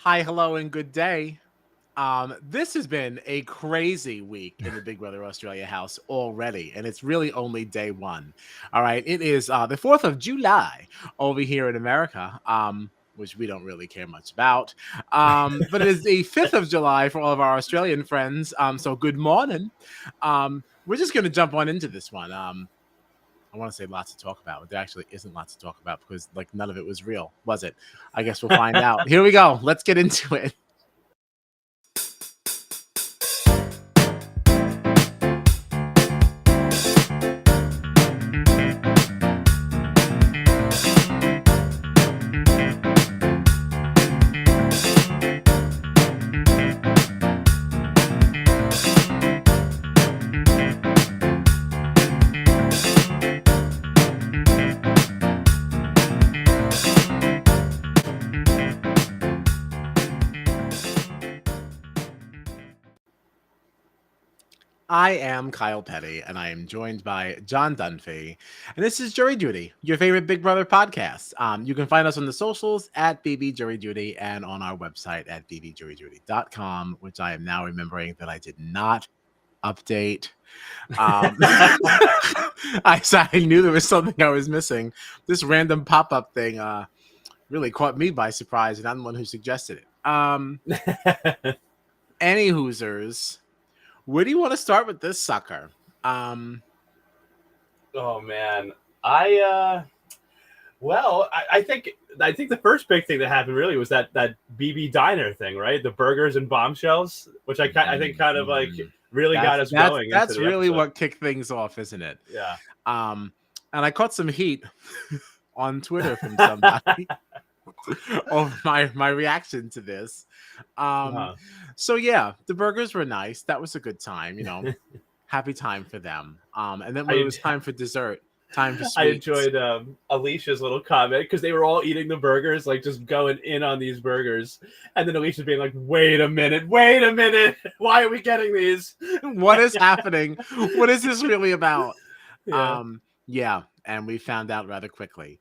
Hi, hello, and good day. This has been a crazy week in the Big Brother Australia house already, and it's really only day one. All right, it is the 4th of July over here in America, which we don't really care much about. But it is the 5th of July for all of our Australian friends. So good morning. We're just going to jump on into this one. I want to say lots to talk about, but there actually isn't lots to talk about because like none of it was real, was it? I guess we'll find out. Here we go. Let's get into it. I am Kyle Petty, and I am joined by John Dunphy, and this is Jury Duty, your favorite Big Brother podcast. You can find us on the socials at BB Jury Duty and on our website at bbjuryduty.com, which I am now remembering that I did not update. I knew there was something I was missing. This random pop-up thing really caught me by surprise, and I'm the one who suggested it. Any Hoosers. Where do you want to start with this sucker? Oh man, I think the first big thing that happened really was that BB Diner thing, right? The burgers and bombshells, which I think kind of like really got us going. That's really what kicked things off, isn't it? Yeah. And I caught some heat on Twitter from somebody over my reaction to this. So yeah, the burgers were nice. That was a good time, happy time for them. And then when it was time for dessert, time for sweets. I enjoyed Alicia's little comment because they were all eating the burgers, like just going in on these burgers. And then Alicia's being like, wait a minute. Why are we getting these? What is happening? What is this really about? Yeah. And we found out rather quickly.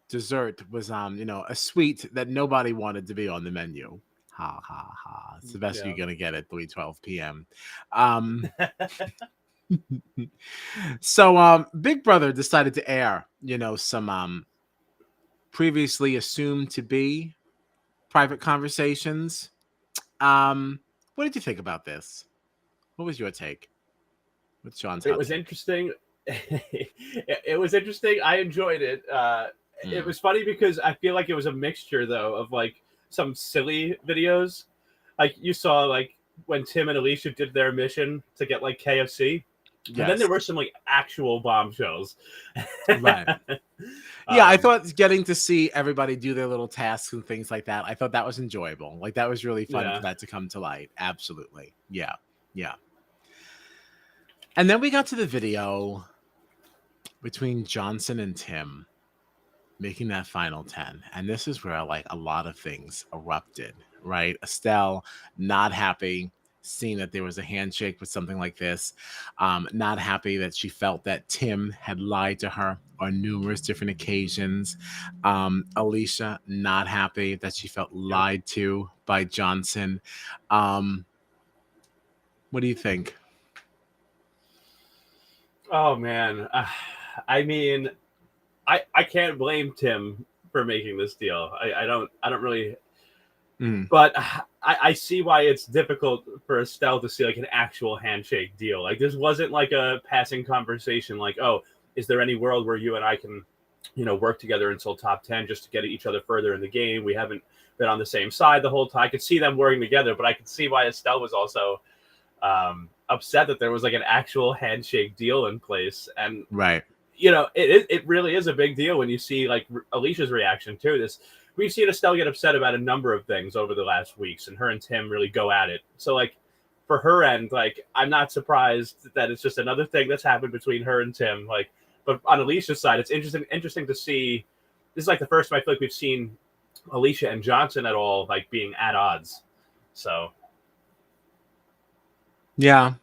Dessert was a sweet that nobody wanted to be on the menu. Ha ha ha. It's the best you're gonna get at 3:12 p.m. So Big Brother decided to air, some previously assumed to be private conversations. What did you think about this? What was your take? What's John's? It was interesting. It was interesting. I enjoyed it. It was funny because I feel like it was a mixture though of like some silly videos. Like you saw like when Tim and Alicia did their mission to get like KFC. Yes. And then there were some like actual bombshells. Right. Yeah, I thought getting to see everybody do their little tasks and things like that, I thought that was enjoyable. Like that was really fun for that to come to light. Absolutely. Yeah. And then we got to the video between Johnson and Tim making that final 10. And this is where like a lot of things erupted, right? Estelle not happy seeing that there was a handshake with something like this. Not happy that she felt that Tim had lied to her on numerous different occasions. Alicia not happy that she felt lied to by Johnson. What do you think? Oh man. I mean, I can't blame Tim for making this deal. I don't really, but I see why it's difficult for Estelle to see like an actual handshake deal. Like this wasn't like a passing conversation. Like, oh, is there any world where you and I can, work together until top 10 just to get each other further in the game? We haven't been on the same side the whole time. I could see them working together, but I could see why Estelle was also upset that there was like an actual handshake deal in place. And right. It really is a big deal when you see like Alicia's reaction to this. We've seen Estelle get upset about a number of things over the last weeks, and her and Tim really go at it. So like for her end, like, I'm not surprised that it's just another thing that's happened between her and Tim. Like, but on Alicia's side, it's interesting to see. This is like the first time I feel like we've seen Alicia and Johnson at all like being at odds. So Yeah.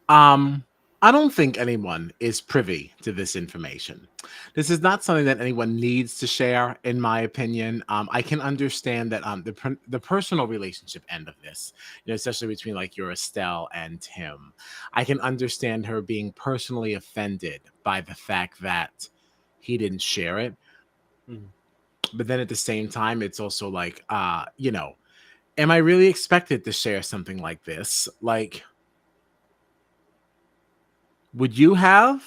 I don't think anyone is privy to this information. This is not something that anyone needs to share, in my opinion. I can understand that the personal relationship end of this, especially between like your Estelle and Tim, I can understand her being personally offended by the fact that he didn't share it. But then at the same time, it's also like, am I really expected to share something like this? Like, would you have?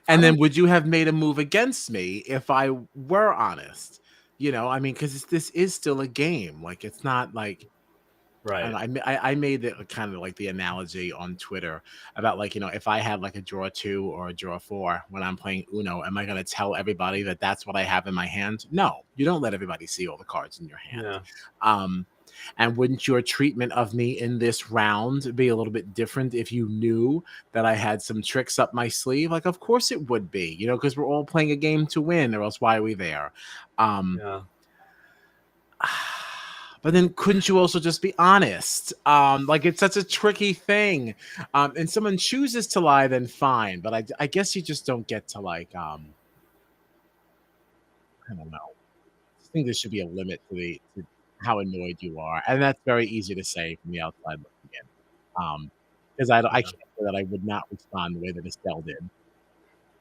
And then would you have made a move against me if I were honest? I mean, because this is still a game. Like, it's not like, I right. don't know, I made it kind of like the analogy on Twitter about like, if I had like a draw 2 or a draw 4 when I'm playing Uno, am I going to tell everybody that that's what I have in my hand? No, you don't let everybody see all the cards in your hand. Yeah. And wouldn't your treatment of me in this round be a little bit different if you knew that I had some tricks up my sleeve? Like, of course it would be, because we're all playing a game to win, or else why are we there? Yeah. But then couldn't you also just be honest? Like, it's such a tricky thing. And someone chooses to lie, then fine. But I guess you just don't get to like, I don't know. I think there should be a limit to how annoyed you are. And that's very easy to say from the outside looking in. Because I can't say that I would not respond the way that Estelle did.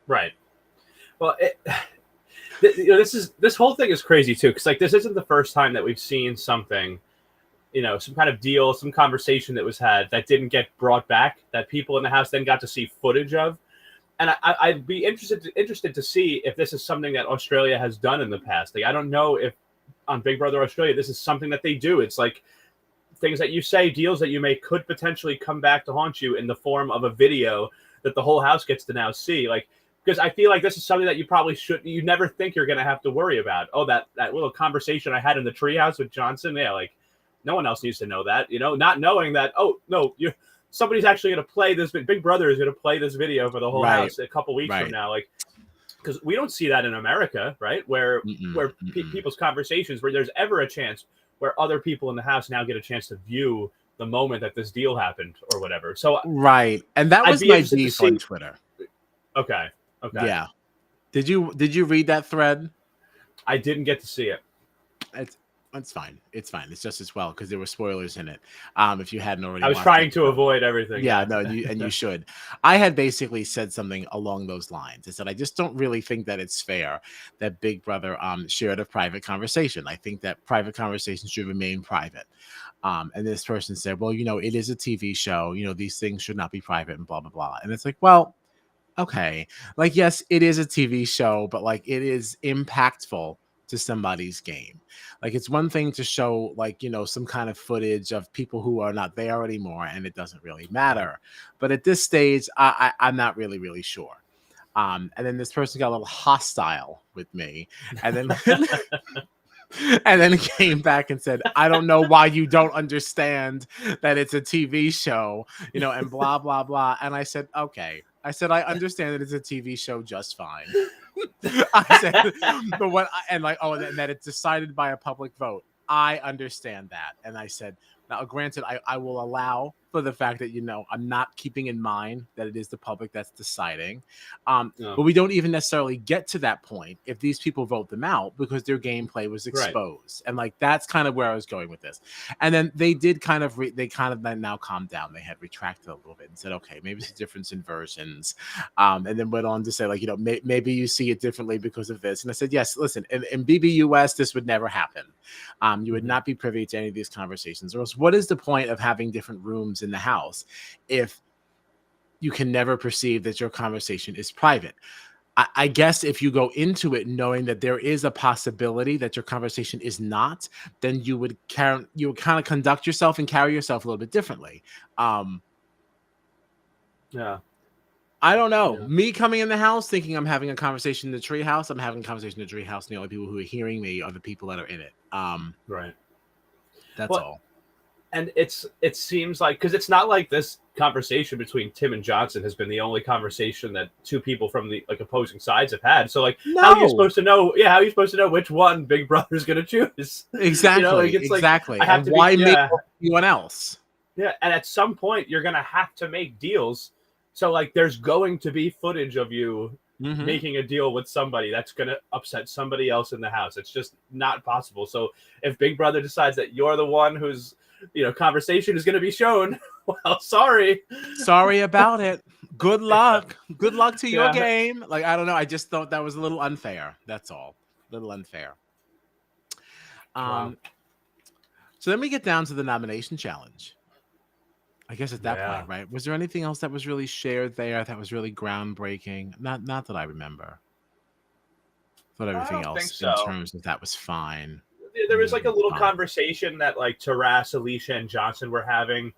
Right. Well, this whole thing is crazy too, because like this isn't the first time that we've seen something, some kind of deal, some conversation that was had that didn't get brought back, that people in the house then got to see footage of. And I'd be interested to see if this is something that Australia has done in the past. Like, I don't know if on Big Brother Australia this is something that they do. It's like things that you say, deals that you make could potentially come back to haunt you in the form of a video that the whole house gets to now see. Like, because I feel like this is something that you never think you're going to have to worry about. Oh, that little conversation I had in the treehouse with Johnson. Yeah, like no one else needs to know that, not knowing that, oh, no, somebody's actually going to play this. Big Brother is going to play this video for the whole house a couple weeks from now. Like, because we don't see that in America, right? Where people's conversations, where there's ever a chance where other people in the house now get a chance to view the moment that this deal happened or whatever. So right, and that was my beef on Twitter. Okay. Yeah. Did you read that thread? I didn't get to see it. It's fine. It's fine. It's just as well because there were spoilers in it. If you hadn't already, I was trying to avoid everything. Yeah, no, you should. I had basically said something along those lines. I said I just don't really think that it's fair that Big Brother shared a private conversation. I think that private conversations should remain private. And this person said, well, it is a TV show. These things should not be private and blah blah blah. And it's like, well, okay, like, yes, it is a TV show, but like it is impactful to somebody's game. Like, it's one thing to show like, some kind of footage of people who are not there anymore and it doesn't really matter. But at this stage, I'm not really sure. And then this person got a little hostile with me and then and then came back and said, I don't know why you don't understand that it's a TV show, and blah, blah, blah. And I said, okay. I said, I understand that it's a TV show just fine. I said, but and that it's decided by a public vote. I understand that. And I said, now, granted, I will allow for the fact that, I'm not keeping in mind that it is the public that's deciding. But we don't even necessarily get to that point if these people vote them out because their gameplay was exposed. Right. And like, that's kind of where I was going with this. And then they did kind of now calmed down. They had retracted a little bit and said, okay, maybe it's a difference in versions. And then went on to say like, maybe you see it differently because of this. And I said, yes, listen, in BBUS, this would never happen. You would not be privy to any of these conversations. Or else what is the point of having different rooms in the house if you can never perceive that your conversation is private? I guess if you go into it knowing that there is a possibility that your conversation is not, then you would kind of conduct yourself and carry yourself a little bit differently. Yeah. I don't know. Yeah. Me coming in the house thinking I'm having a conversation in the treehouse, I'm having a conversation in the treehouse, and the only people who are hearing me are the people that are in it. Right. That's all. And it seems like, because it's not like this conversation between Tim and Johnson has been the only conversation that two people from the like opposing sides have had. So like, how are you No, supposed to know? Yeah, how are you supposed to know which one Big Brother's going to choose? Like exactly, it's like I exactly. have And to be why me over anyone else? yeah. And at some point, you're going to have to make deals. So like, there's going to be footage of you Mm-hmm. making a deal with somebody that's going to upset somebody else in the house. It's just not possible. So if Big Brother decides that you're the one who's, conversation is going to be shown, well, sorry. Sorry about it. Good luck. Good luck to your Yeah. game. Like, I don't know. I just thought that was a little unfair. That's all. A little unfair. Wow. So then we get down to the nomination challenge. I guess at that Yeah. point, right? Was there anything else that was really shared there that was really groundbreaking? Not that I remember. Thought I everything don't think else in so. terms of that was fine. There was like a little Fine. conversation that like Taras, Alicia, and Johnson were having.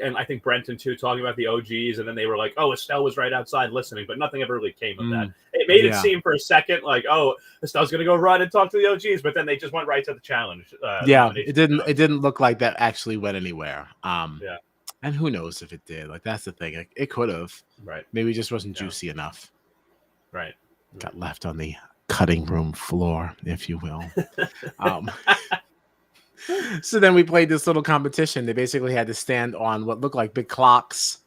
And I think Brenton too, talking about the OGs, and then they were like, "Oh, Estelle was right outside listening," but nothing ever really came of that. It made it Yeah. seem for a second like, "Oh, Estelle's gonna go run and talk to the OGs," but then they just went right to the challenge. Yeah. It didn't look like that actually went anywhere. Yeah. And who knows if it did? Like, that's the thing. Like, it could have. Right. Maybe it just wasn't Yeah. juicy enough. Right. Got left on the cutting room floor, if you will. So then we played this little competition. They basically had to stand on what looked like big clocks.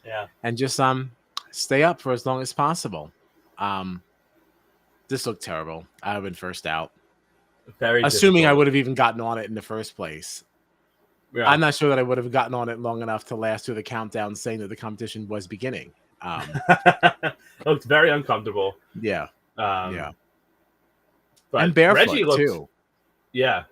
Yeah. And just stay up for as long as possible. This looked terrible. I would have been first out. Very assuming difficult. I would have even gotten on it in the first place. Yeah. I'm not sure that I would have gotten on it long enough to last through the countdown saying that the competition was beginning. Looked very uncomfortable. Yeah. Yeah. But and barefoot Reggie looked, too. Yeah.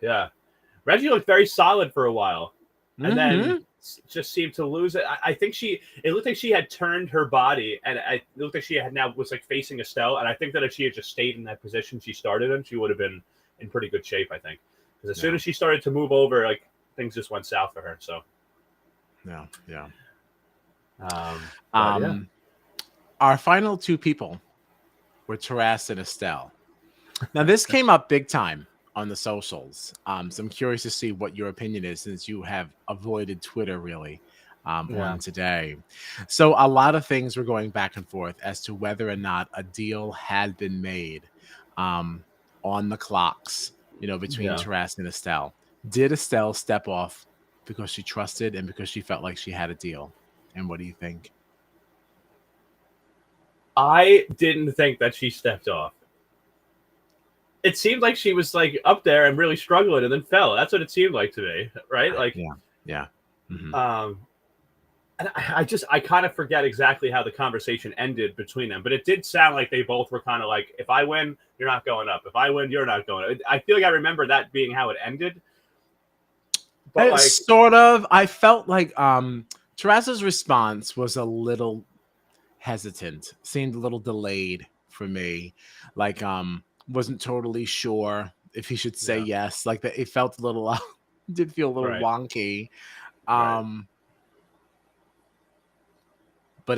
Reggie looked very solid for a while, and then just seemed to lose it. I think it looked like she had turned her body, and it looked like she was like facing Estelle. And I think that if she had just stayed in that position she started in, she would have been in pretty good shape. I think because as soon as she started to move over, like things just went south for her. So, yeah. Yeah. Our final two people were Taras and Estelle. Now this came up big time on the socials. So I'm curious to see what your opinion is since you have avoided Twitter really on today. So a lot of things were going back and forth as to whether or not a deal had been made on the clocks, between Taras and Estelle. Did Estelle step off because she trusted and because she felt like she had a deal? And what do you think? I didn't think that she stepped off. It seemed like she was like up there and really struggling and then fell. That's what it seemed like to me, right? Like, yeah. Mm-hmm. And I kind of forget exactly how the conversation ended between them, but it did sound like they both were kind of like, if I win, you're not going up. If I win, you're not going up. I feel like I remember that being how it ended. But like, sort of, I felt like Teras's response was a little hesitant, seemed a little delayed for me. Like, wasn't totally sure if he should say yes. Like that, it felt a little, did feel a little wonky. But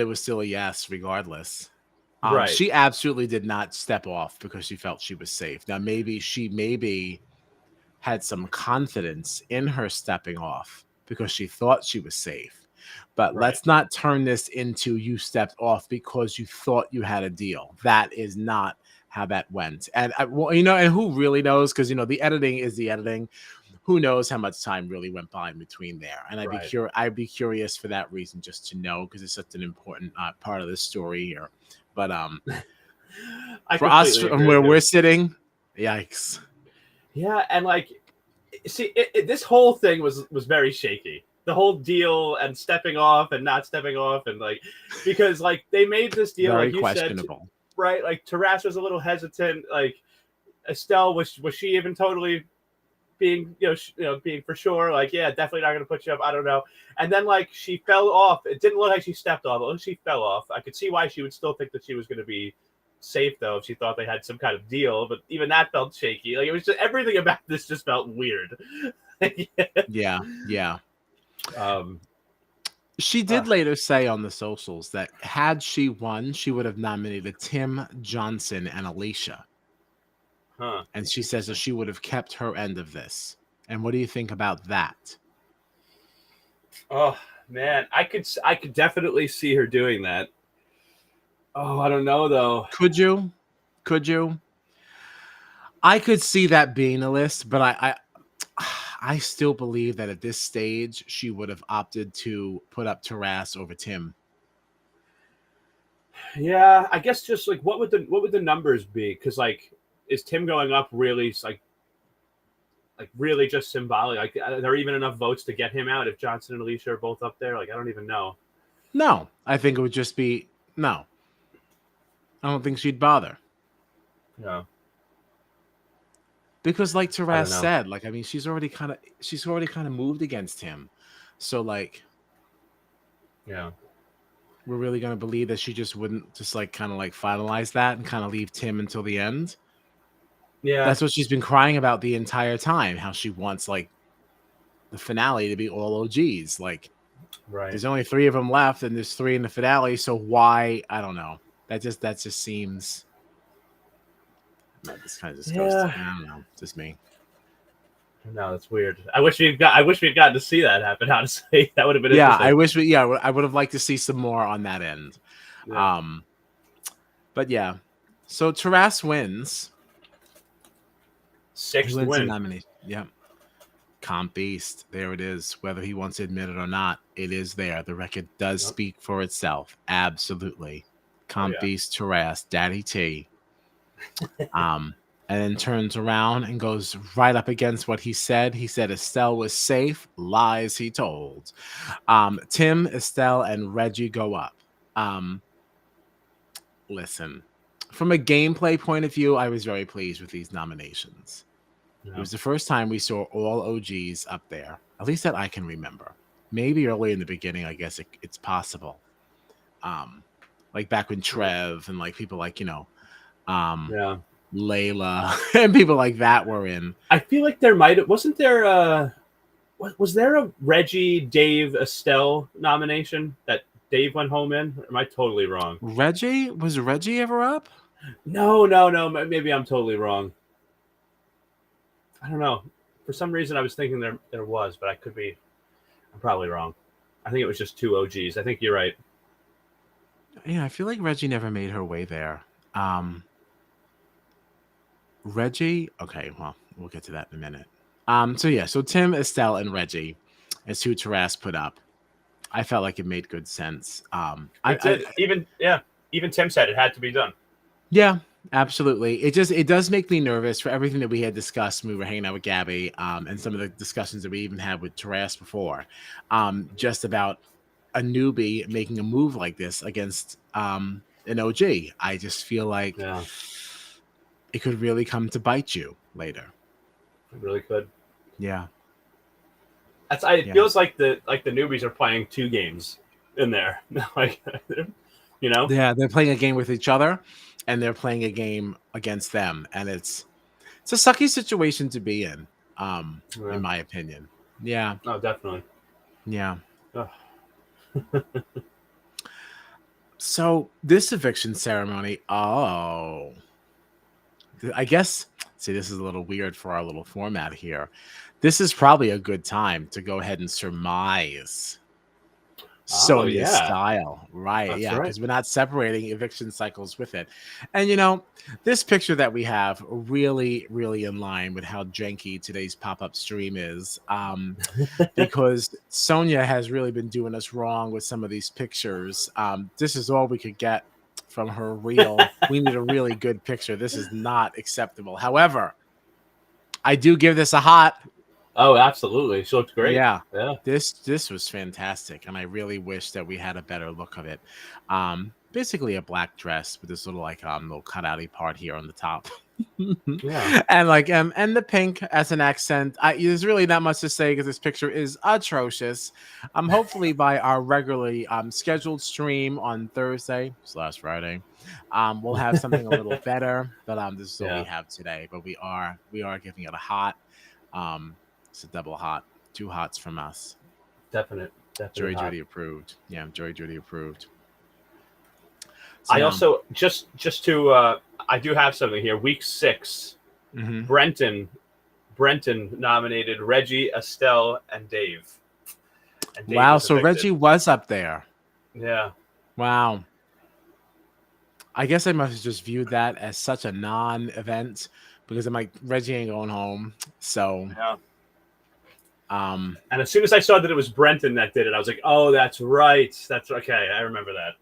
it was still a yes, regardless. She absolutely did not step off because she felt she was safe. Now, maybe she had some confidence in her stepping off because she thought she was safe. But let's not turn this into you stepped off because you thought you had a deal. That is not how that went. And and who really knows? Because the editing is the editing. Who knows how much time really went by in between there? And I'd be curious for that reason, just to know, because it's such an important part of this story here. But for us, from where we're sitting, yikes. Yeah, and like, see, this whole thing was very shaky. The whole deal and stepping off and not stepping off, and like, because like they made this deal, very like you questionable. said, right? Like Taras was a little hesitant. Like Estelle was she even totally being being for sure, like, yeah, definitely not going to put you up. I don't know. And then like she fell off. It didn't look like she stepped off. It looked like she fell off. I could see why she would still think that she was going to be safe though if she thought they had some kind of deal, but even that felt shaky. Like it was just everything about this just felt weird. Yeah. She did later say on the socials that had she won, she would have nominated Tim, Johnson, and Alicia. And she says that she would have kept her end of this. And what do you think about that? Oh man, I could definitely see her doing that. Oh, I don't know though. Could you? Could you? I could see that being a list, but I still believe that at this stage she would have opted to put up Taras over Tim. Yeah, I guess just like what would the numbers be? Because like, is Tim going up really like really just symbolic? Like, are there even enough votes to get him out if Johnson and Alicia are both up there? Like, I don't even know. No, I think it would just be no. I don't think she'd bother. Yeah, Because like I Taras don't know. said, like I mean, she's already kind of moved against him. So like Yeah, we're really gonna believe that she just wouldn't just like kind of like finalize that and kind of leave Tim until the end. yeah, That's what she's been crying about the entire time, how she wants like the finale to be all OGs. Like right. there's only 3 of them left and there's 3 in the finale, so why? I don't know. That just seems this kind of just goes to, Yeah, I don't know, just me. no, that's weird. I wish we'd gotten to see that happen. Honestly, that would have been Yeah, interesting. I would have liked to see some more on that end. Yeah, Um, but yeah. So Taras wins. He sixth wins the win. nomination. Yep. Comp Beast. There it is. Whether he wants to admit it or not, it is there. The record does Yep. speak for itself. Absolutely. Oh Comp yeah. Beast Taras, Daddy T. And then turns around and goes right up against what he said. He said Estelle was safe. Lies he told. Tim, Estelle, and Reggie go up. Listen, from a gameplay point of view, I was very pleased with these nominations. It Yeah. was the first time we saw all OGs up there, at least that I can remember. Maybe early in the beginning, I guess it's possible. Like back when Trev and like people like, Yeah. Layla and people like that were in. I feel like wasn't there was there a Reggie, Dave, Estelle nomination that Dave went home in? Or am I totally wrong? Reggie? Was Reggie ever up? No. Maybe I'm totally wrong. I don't know. For some reason, I was thinking there was, but I could be. I'm probably wrong. I think it was just 2 OGs. I think you're right. Yeah, I feel like Reggie never made her way there. Reggie? Okay, well, we'll get to that in a minute. So Tim, Estelle, and Reggie is who Taras put up. I felt like it made good sense. It did. Even Tim said it had to be done. Yeah, absolutely. It does make me nervous for everything that we had discussed when we were hanging out with Gabby, and some of the discussions that we even had with Taras before, just about a newbie making a move like this against an OG. I just feel like Yeah, it could really come to bite you later. it really could. Yeah. It Yeah. feels like the newbies are playing 2 games in there. Like, Yeah, they're playing a game with each other and they're playing a game against them. And it's a sucky situation to be in Yeah. my opinion. Yeah. Oh, definitely. Yeah. Ugh. So this eviction ceremony, I guess, see, this is a little weird for our little format here. This is probably a good time to go ahead and surmise Oh Sonia's yeah, style, right? that's Yeah, right. because we're not separating eviction cycles with it. And this picture that we have really, really in line with how janky today's pop-up stream is. Because Sonia has really been doing us wrong with some of these pictures. This is all we could get from her reel. We need a really good picture. This is not acceptable. However, I do give this a hot. Oh, absolutely. She looked great. Yeah. Yeah. This was fantastic, and I really wish that we had a better look of it. Basically a black dress with this little like little cutouty part here on the top. Yeah. And like and the pink as an accent. There's really not much to say because this picture is atrocious. Hopefully by our regularly scheduled stream on Thursday/Friday, we'll have something a little better. But this is all we Yeah. have today. But we are giving it a hot. It's a double hot, 2 hots from us. Definite Jury hot. duty approved. Yeah, jury duty approved. So, I also just to I do have something here. Week 6, Brenton nominated Reggie, Estelle, and Dave. and Dave Wow. was So evicted. Reggie was up there. Yeah. Wow. I guess I must have just viewed that as such a non-event because I'm like, Reggie ain't going home. So, Yeah. um, And as soon as I saw that it was Brenton that did it, I was like, oh, that's right. That's okay. I remember that.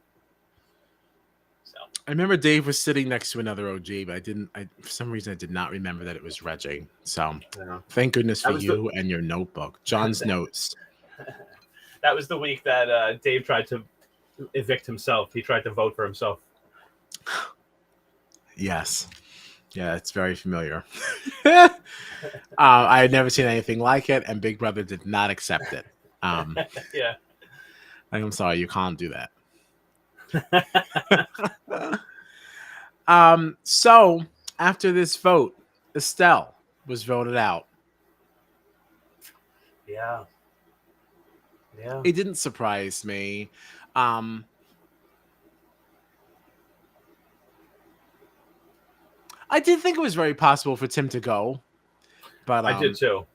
So I remember Dave was sitting next to another OG, but for some reason, I did not remember that it was Reggie. So, yeah. thank goodness for That was the you and your notebook. John's notes. that was the week that Dave tried to evict himself. He tried to vote for himself. Yes. Yeah, it's very familiar. I had never seen anything like it, and Big Brother did not accept it. Yeah. I'm sorry, you can't do that. So after this vote, Estelle was voted out. Yeah. Yeah. It didn't surprise me. I did think it was very possible for Tim to go, but I did too.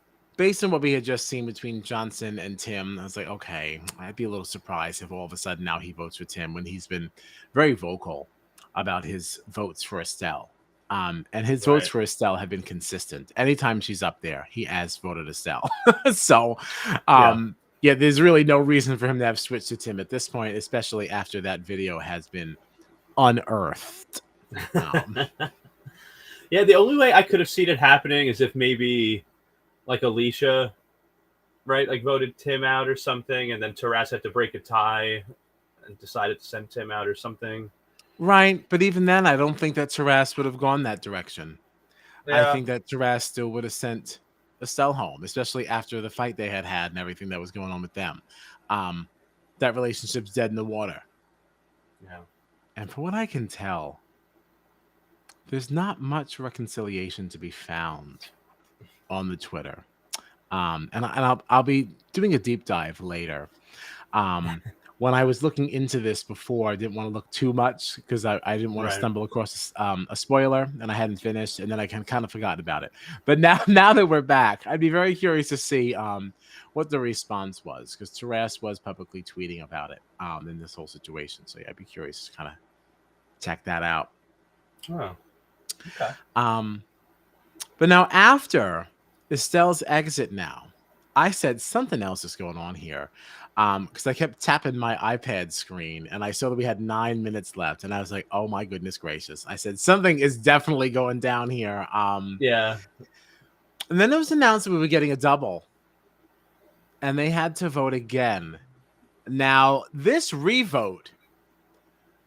based on what we had just seen between Johnson and Tim, I was like, okay, I'd be a little surprised if all of a sudden now he votes for Tim when he's been very vocal about his votes for Estelle. And his votes for Estelle have been consistent. Anytime she's up there, he has voted Estelle. So, yeah, there's really no reason for him to have switched to Tim at this point, especially after that video has been unearthed. Yeah, the only way I could have seen it happening is if maybe like Alicia, right, like voted Tim out or something, and then Taras had to break a tie and decided to send Tim out or something. Right, but even then, I don't think that Taras would have gone that direction. Yeah. I think that Taras still would have sent Estelle home, especially after the fight they had and everything that was going on with them. That relationship's dead in the water. Yeah. And for what I can tell, there's not much reconciliation to be found on the Twitter. And I'll be doing a deep dive later. When I was looking into this before, I didn't want to look too much because I didn't want to stumble across a spoiler, and I hadn't finished, and then I kind of forgot about it. But now that we're back, I'd be very curious to see what the response was, because Taras was publicly tweeting about it in this whole situation. So yeah, I'd be curious to kind of check that out. Oh, okay. But now after Estelle's exit I said something else is going on here because I kept tapping my iPad screen and I saw that we had 9 minutes left and I was like, oh my goodness gracious. I said something is definitely going down here. Yeah. And then it was announced that we were getting a double and they had to vote again. Now, this revote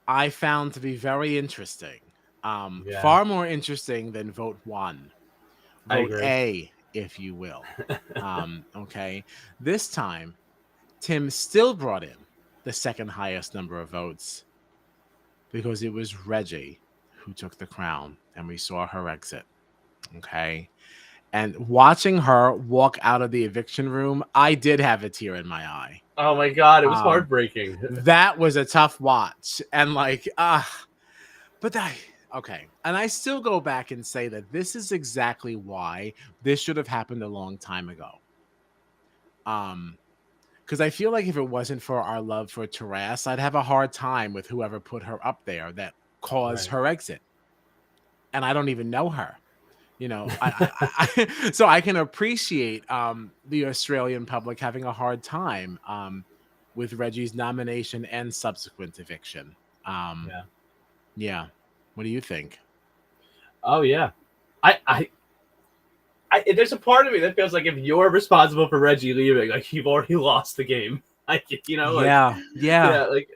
I found to be very interesting. Far more interesting than vote 1. Vote A, if you will. Okay. This time, Tim still brought in the second highest number of votes because it was Reggie who took the crown and we saw her exit. Okay. And watching her walk out of the eviction room, I did have a tear in my eye. Oh my God. It was heartbreaking. That was a tough watch. And like, okay. And I still go back and say that this is exactly why this should have happened a long time ago. Because I feel like if it wasn't for our love for Taras, I'd have a hard time with whoever put her up there that caused her exit. And I don't even know her. You know, so I can appreciate the Australian public having a hard time with Reggie's nomination and subsequent eviction. Yeah. What do you think? Oh yeah, I there's a part of me that feels like if you're responsible for Reggie leaving, like you've already lost the game. Like you know, like, yeah. Like,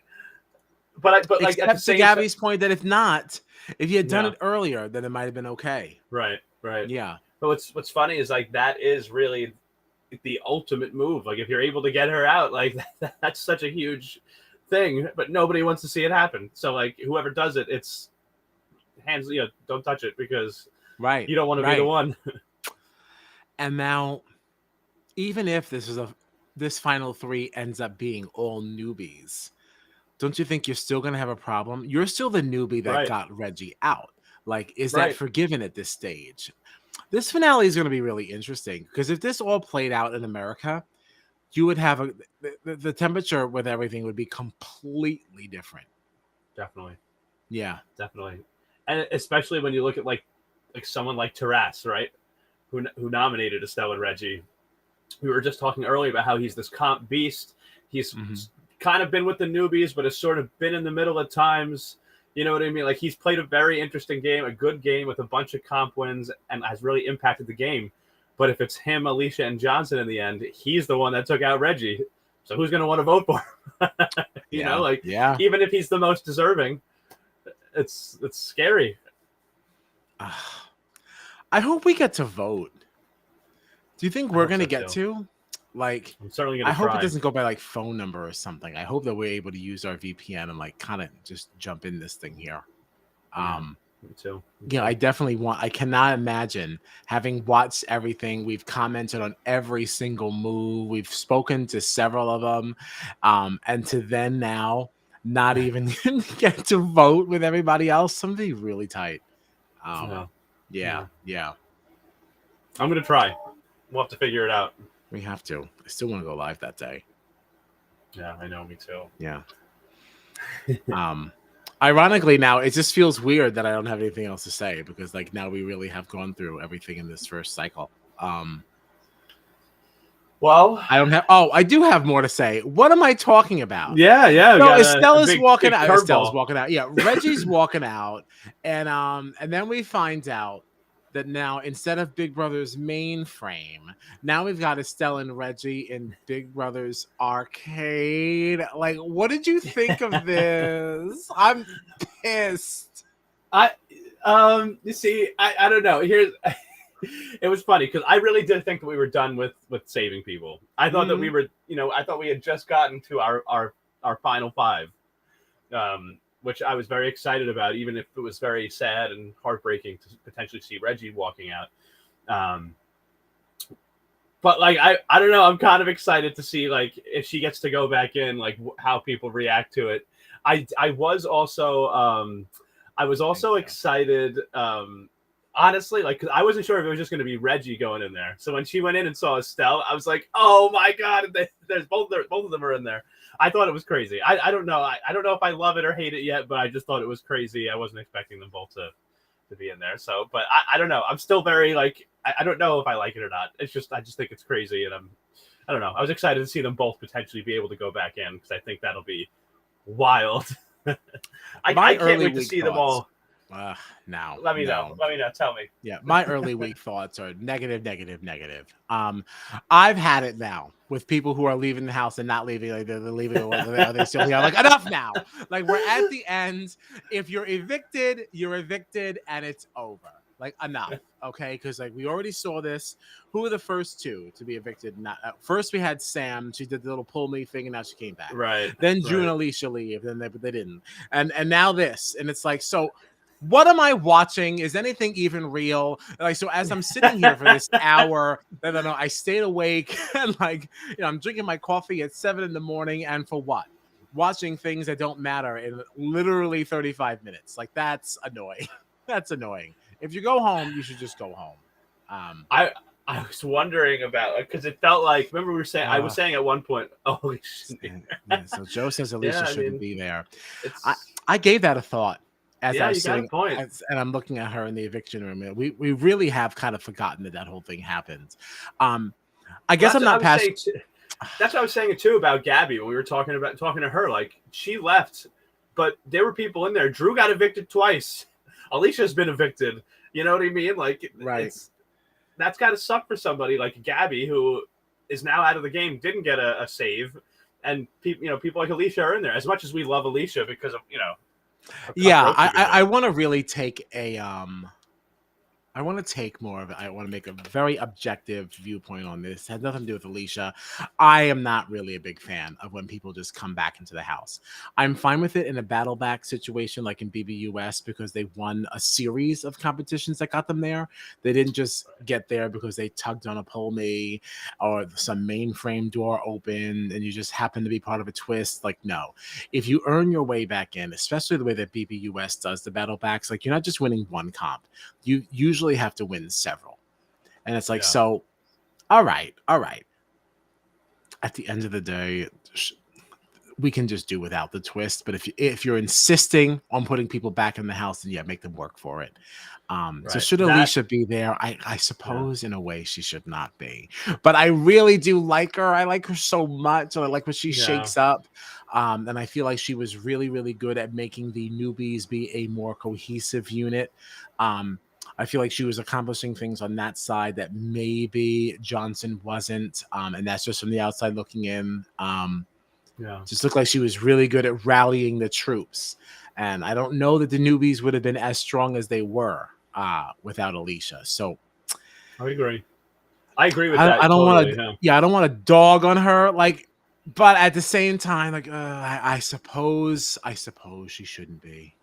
but like except at the same to Gabby's point that if you had done it earlier, then it might have been okay. Right. Yeah. But what's funny is like that is really the ultimate move. Like if you're able to get her out, like that's such a huge thing. But nobody wants to see it happen. So like whoever does it, it's hands. You know, don't touch it because you don't want to be the one. And now, even if this final 3 ends up being all newbies, don't you think you're still going to have a problem? You're still the newbie that got Reggie out. Like, is that forgiven at this stage? This finale is going to be really interesting because if this all played out in America, you would have the temperature with everything would be completely different. Definitely. Yeah. Definitely. And especially when you look at like someone like Taras, right? Who nominated Estelle and Reggie. We were just talking earlier about how he's this comp beast. He's kind of been with the newbies, but has sort of been in the middle at times. You know what I mean? Like, he's played a very interesting game, a good game with a bunch of comp wins, and has really impacted the game. But if it's him, Alicia, and Johnson in the end, he's the one that took out Reggie. So who's going to want to vote for him? You know, like, even if he's the most deserving, it's scary. I hope we get to vote. Do you think we're going to get to? Like, I'm certainly gonna I hope try. it doesn't go by like phone number or something. I hope that we're able to use our VPN and like kind of just jump in this thing here. Me too. Yeah, I definitely want. I cannot imagine having watched everything. We've commented on every single move. We've spoken to several of them, and to then now not even get to vote with everybody else. Something really tight. Yeah. I'm gonna try. We'll have to figure it out. We have to. I still want to go live that day. Yeah, I know. Me too. Yeah. Ironically, now it just feels weird that I don't have anything else to say because, like, now we really have gone through everything in this first cycle. Well, I don't have. Oh, I do have more to say. What am I talking about? Yeah. So Estella's walking out. Estella's walking out. Yeah, Reggie's walking out, and then we find out that now instead of Big Brother's mainframe, now we've got Estelle and Reggie in Big Brother's arcade. Like, what did you think of this? I'm pissed. You see, I don't know. Here's it was funny because I really did think that we were done with saving people. I thought that we were, I thought we had just gotten to our final five. Which I was very excited about, even if it was very sad and heartbreaking to potentially see Reggie walking out. But like, I don't know. I'm kind of excited to see like if she gets to go back in, like how people react to it. I was also excited. Honestly, like, cause I wasn't sure if it was just going to be Reggie going in there. So when she went in and saw Estelle, I was like, oh my God, there's both of them are in there. I thought it was crazy. I don't know. I don't know if I love it or hate it yet, but I just thought it was crazy. I wasn't expecting them both to be in there. So, but I don't know. I'm still very like, I don't know if I like it or not. It's just, I just think it's crazy. And I don't know. I was excited to see them both potentially be able to go back in because I think that'll be wild. I can't wait to see them all. Now let me know. Tell me. Yeah, my early week thoughts are negative. I've had it now with people who are leaving the house and not leaving. Like they're leaving. Are they still here? Like, enough now. Like, we're at the end. If you're evicted, and it's over. Like, enough. Okay, because like we already saw this. Who were the first two to be evicted? Not first we had Sam. She did the little pull me thing, and now she came back. Right. Then Drew and Alicia leave. Then they didn't. And now this, and it's like so. What am I watching? Is anything even real? Like, so as I'm sitting here for this hour, I don't know, I stayed awake and like, I'm drinking my coffee at 7 a.m. and for what? Watching things that don't matter in literally 35 minutes. Like, that's annoying. That's annoying. If you go home, you should just go home. I was wondering about because it felt like, remember we were saying, I was saying at one point, oh, so Joe says Alicia shouldn't be there. I gave that a thought. As I was sitting, and I'm looking at her in the eviction room. We really have kind of forgotten that whole thing happened. I guess I'm not past. That's what I was saying too about Gabby when we were talking to her. Like, she left, but there were people in there. Drew got evicted twice. Alicia's been evicted. You know what I mean? Like, right. That's got to suck for somebody like Gabby, who is now out of the game, didn't get a save, and people like Alicia are in there. As much as we love Alicia because of Yeah, I want to really take I want to take more of it. I want to make a very objective viewpoint on this. It had nothing to do with Alicia. I am not really a big fan of when people just come back into the house. I'm fine with it in a battle back situation like in BBUS because they won a series of competitions that got them there. They didn't just get there because they tugged on a pull me or some mainframe door opened and you just happen to be part of a twist. Like, no. If you earn your way back in, especially the way that BBUS does the battle backs, like, you're not just winning one comp. You usually have to win several. And it's like, so, all right. at the end of the day, we can just do without the twist. But if you're insisting on putting people back in the house, then yeah, make them work for it. So Right. should That Alicia be there? I yeah. suppose in a way she should not be. But I really do like her. I like her so much. And I like what she Yeah. shakes up. And I feel like she was really, really good at making the newbies be a more cohesive unit. I feel like she was accomplishing things on that side that maybe Johnson wasn't. And that's just from the outside looking in. Yeah. Just looked like she was really good at rallying the troops. And I don't know that the newbies would have been as strong as they were without Alicia. So I agree. I agree with I that don't want totally. to, Yeah. yeah, I don't want to dog on her. Like, but at the same time, like, I suppose she shouldn't be.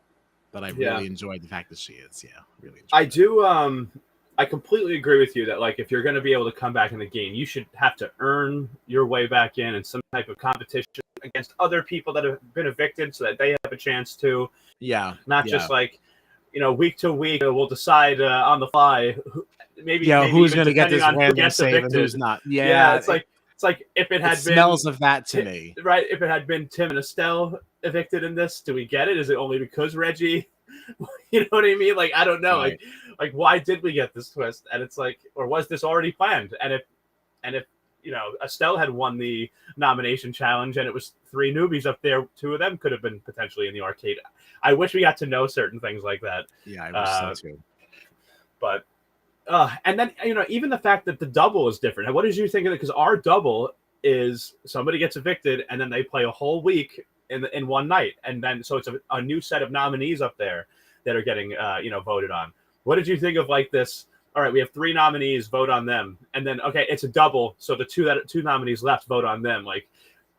But I Yeah. really enjoyed the fact that she is. Yeah, really enjoyed I it. do. I completely agree with you that like if you're going to be able to come back in the game, you should have to earn your way back in some type of competition against other people that have been evicted, so that they have a chance to. Yeah, Not yeah, just like week to week we'll decide on the fly. Maybe yeah. Who's even going to get depending this on who random gets save and who's evicted. not? Yeah, Yeah, it's like if it it had been smells of that to me. right, if it had been Tim and Estelle evicted in this, do we get it? Is it only because Reggie? You know what I mean? Like I don't know. Right. Like why did we get this twist? And it's like, or was this already planned? And if Estelle had won the nomination challenge and it was 3 newbies up there, 2 of them could have been potentially in the arcade. I wish we got to know certain things like that. Yeah, I wish so too. But and then even the fact that the double is different. What did you think of it? Because our double is somebody gets evicted and then they play a whole week in one night, and then so it's a new set of nominees up there that are getting voted on. What did you think of like this? All right, we have 3 nominees, vote on them, and then okay, it's a double, so the two nominees left vote on them. Like,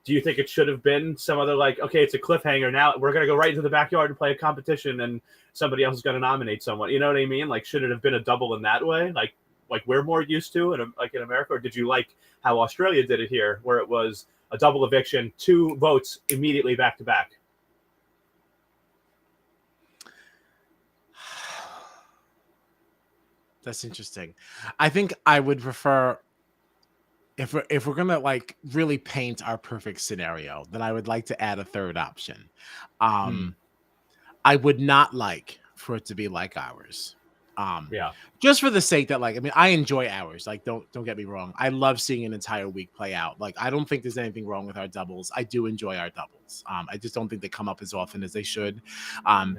do you think it should have been some other like, okay, it's a cliffhanger now, we're gonna go right into the backyard and play a competition, and somebody else is gonna nominate someone? You know what I mean? Like, should it have been a double in that way? Like we're more used to in America, or did you like how Australia did it here, where it was a double eviction, 2 votes immediately back to back? That's interesting. I think I would prefer if we're gonna like really paint our perfect scenario, then I would like to add a third option. I would not like for it to be like ours. Yeah. Just for the sake that, like, I mean, I enjoy ours. Like, don't get me wrong. I love seeing an entire week play out. Like, I don't think there's anything wrong with our doubles. I do enjoy our doubles. I just don't think they come up as often as they should. Yeah.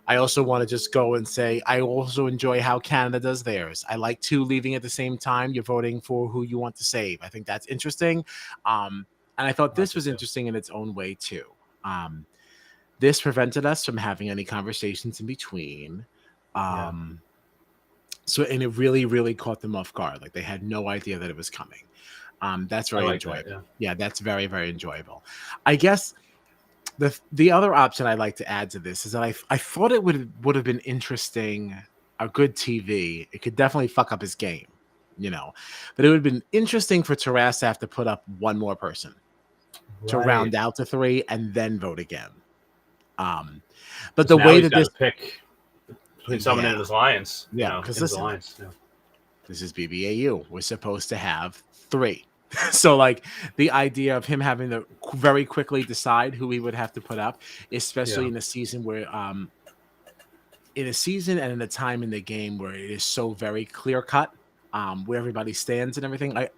I also want to just go and say I also enjoy how Canada does theirs. I like 2 leaving at the same time. You're voting for who you want to save. I think that's interesting. And I thought this was interesting in its own way too. This prevented us from having any conversations in between. So, and it really, really caught them off guard. Like they had no idea that it was coming. That's very enjoyable. That, yeah, that's very, very enjoyable. I guess the other option I'd like to add to this is that I thought it would have been interesting, a good TV. It could definitely fuck up his game, but it would have been interesting for Taras to have to put up one more person to round out to 3 and then vote again. But the way that this pick between someone in his alliance, because this is BBAU. We're supposed to have 3. So like the idea of him having to very quickly decide who he would have to put up, especially in a season where in a season and in a time in the game where it is so very clear cut, where everybody stands and everything, I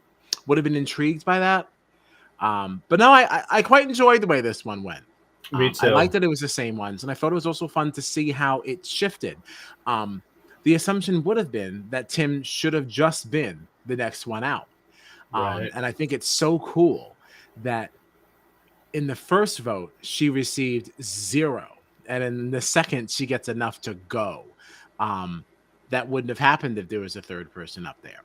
would have been intrigued by that. But no, I quite enjoyed the way this one went. Me too. I liked that it was the same ones, and I thought it was also fun to see how it shifted. The assumption would have been that Tim should have just been the next one out. And I think it's so cool that in the first vote, she received 0. And in the second, she gets enough to go. That wouldn't have happened if there was a third person up there.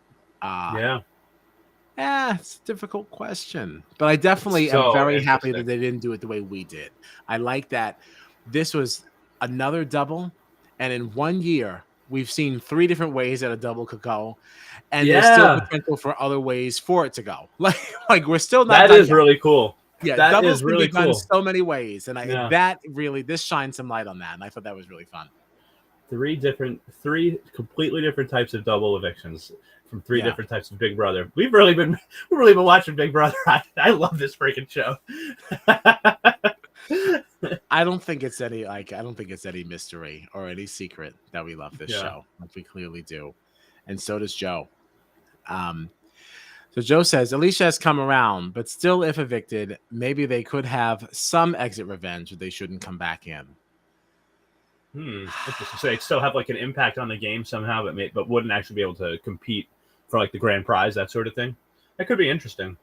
It's a difficult question. But I definitely am very happy that they didn't do it the way we did. I like that this was another double. And in 1 year, we've seen 3 different ways that a double could go. And there's still potential for other ways for it to go. Like we're still not. That is really cool. Yeah, that doubles is really can be cool. done so many ways, and that really this shines some light on that, and I thought that was really fun. three completely different types of double evictions from three different types of Big Brother. We've really been watching Big Brother. I love this freaking show. I don't think it's any mystery or any secret that we love this show. Like we clearly do. And so does Joe. So Joe says Alicia has come around, but still, if evicted, maybe they could have some exit revenge or they shouldn't come back in. Interesting. So they still have like an impact on the game somehow, but wouldn't actually be able to compete for like the grand prize, that sort of thing. That could be interesting.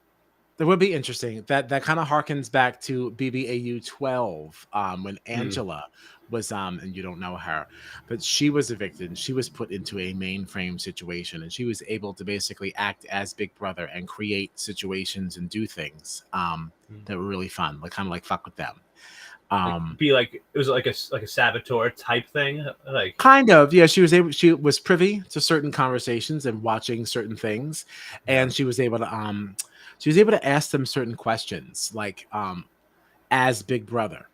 That would be interesting. That kind of harkens back to BBAU 12, when Angela was and you don't know her, but she was evicted and she was put into a mainframe situation, and she was able to basically act as Big Brother and create situations and do things that were really fun, like kind of like fuck with them. It was like a saboteur type thing, like kind of, yeah. She was privy to certain conversations and watching certain things, and she was able to ask them certain questions, like as Big Brother.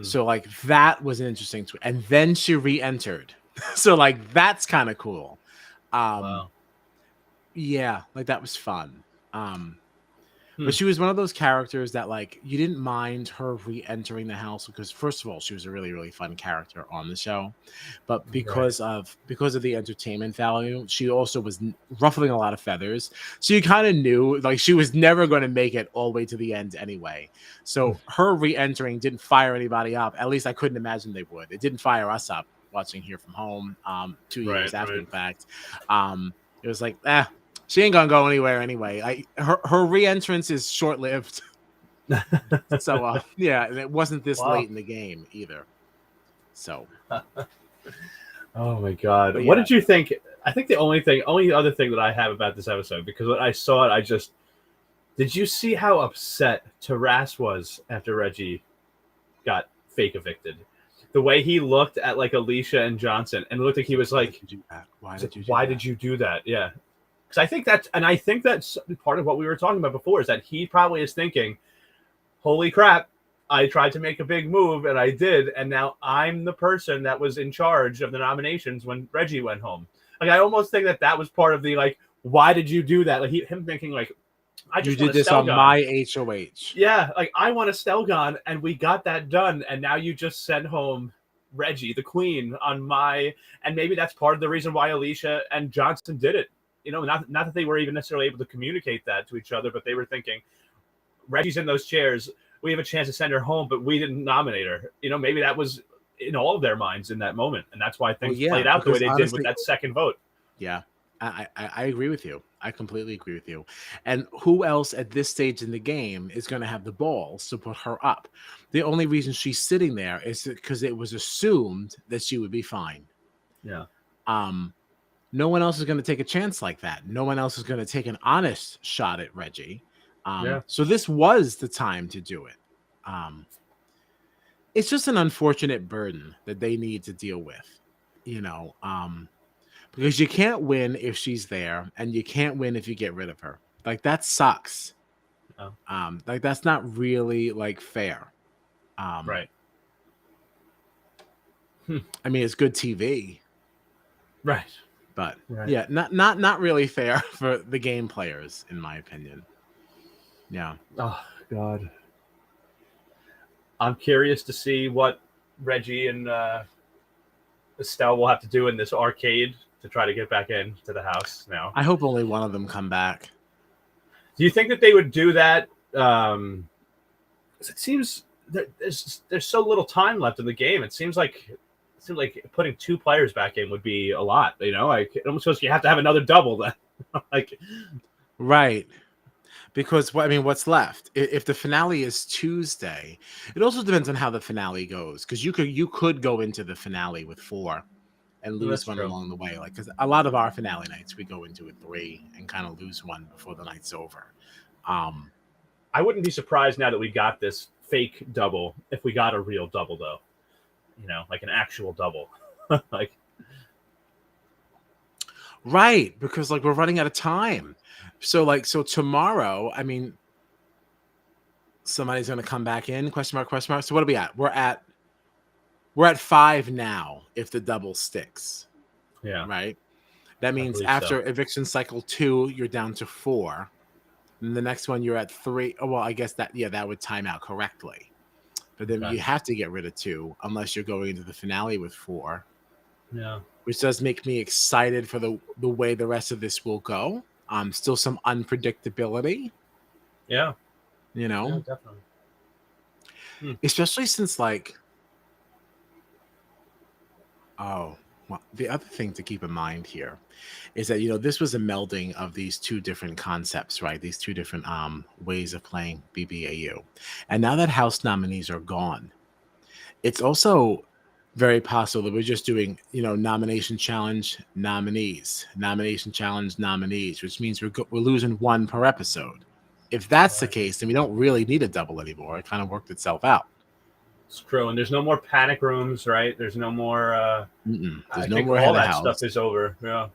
So like that was an interesting and then she re-entered. So like that's kind of cool. Wow. Yeah, like that was fun. But she was one of those characters that like you didn't mind her re-entering the house because first of all, she was a really, really fun character on the show. But because of the entertainment value, she also was ruffling a lot of feathers. So you kind of knew like she was never going to make it all the way to the end anyway. So her re-entering didn't fire anybody up. At least I couldn't imagine they would. It didn't fire us up watching Here From Home 2 years after the fact. It was like, she ain't gonna go anywhere anyway. Her re-entrance is short-lived. So yeah, and it wasn't this late in the game either. So oh my god. What did you think? I think the only other thing that I have about this episode, because when I saw it, did you see how upset Taras was after Reggie got fake evicted? The way he looked at like Alicia and Johnson, and it looked like he was like, why did you do that? Yeah. I think that's part of what we were talking about before, is that he probably is thinking, holy crap, I tried to make a big move and I did, and now I'm the person that was in charge of the nominations when Reggie went home. Like I almost think that was part of the like, why did you do that? Like him thinking like, I just did this on my HOH. Yeah, like I want a Stelgon and we got that done, and now you just sent home Reggie, the queen, on my, and maybe that's part of the reason why Alicia and Johnson did it. You know, not that they were even necessarily able to communicate that to each other, but they were thinking, Reggie's in those chairs. We have a chance to send her home, but we didn't nominate her. You know, maybe that was in all of their minds in that moment. And that's why things played out the way they did with that second vote. Yeah, I agree with you. I completely agree with you. And who else at this stage in the game is going to have the balls to put her up? The only reason she's sitting there is because it was assumed that she would be fine. Yeah. No one else is going to take a chance like that. No one else is going to take an honest shot at Reggie. So this was the time to do it. It's just an unfortunate burden that they need to deal with, you know, because you can't win if she's there, and you can't win if you get rid of her. Like that sucks. Like that's not really like fair. Right. I mean, it's good TV. Right. But yeah, not really fair for the game players, in my opinion. Yeah. Oh God. I'm curious to see what Reggie and Estelle will have to do in this arcade to try to get back into the house now. I hope only one of them come back. Do you think that they would do that? It seems that there's so little time left in the game. It seems like putting two players back in would be a lot. You know, like it almost feels you have to have another double then. Like, right. Because what's left? If the finale is Tuesday, it also depends on how the finale goes. Because you could go into the finale with 4 and lose one along the way. Like, because a lot of our finale nights we go into with 3 and kind of lose one before the night's over. I wouldn't be surprised now that we got this fake double if we got a real double though. You know, like an actual double. Like, right, because like we're running out of time. So tomorrow, I mean, somebody's going to come back in, question mark. So what are we at? We're at We're at 5 now if the double sticks. Yeah. Right? That I means believe after so. Eviction Cycle 2, you're down to 4. And the next one you're at 3. Oh, well, I guess that would time out correctly. But then Okay. you have to get rid of 2 unless you're going into the finale with 4. Yeah. Which does make me excited for the way the rest of this will go. Still some unpredictability, Yeah. you Yeah, know, definitely. especially since well, the other thing to keep in mind here is that this was a melding of these two different concepts, right? These two different ways of playing BBAU, and now that House nominees are gone, it's also very possible that we're just doing nomination challenge nominees, nomination challenge nominees, which means we're losing one per episode. If that's the Right. case, then we don't really need a double anymore. It kind of worked itself out. It's true. And there's no more panic rooms, right? There's no more. There's I no think more all head of that stuff house. is over. Yeah.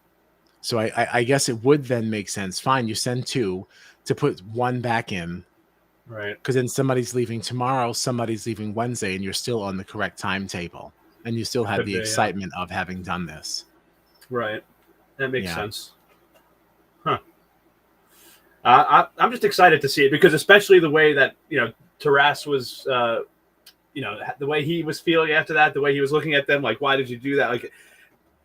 So I guess it would then make sense. Fine, you send 2 to put 1 back in, Right. because then somebody's leaving tomorrow, somebody's leaving Wednesday, and you're still on the correct timetable, and you still had Could the be. Yeah. excitement of having done this. Right. That makes Yeah. sense. Huh. I'm just excited to see it because, especially the way that Taras was, the way he was feeling after that, the way he was looking at them, like, why did you do that? Like,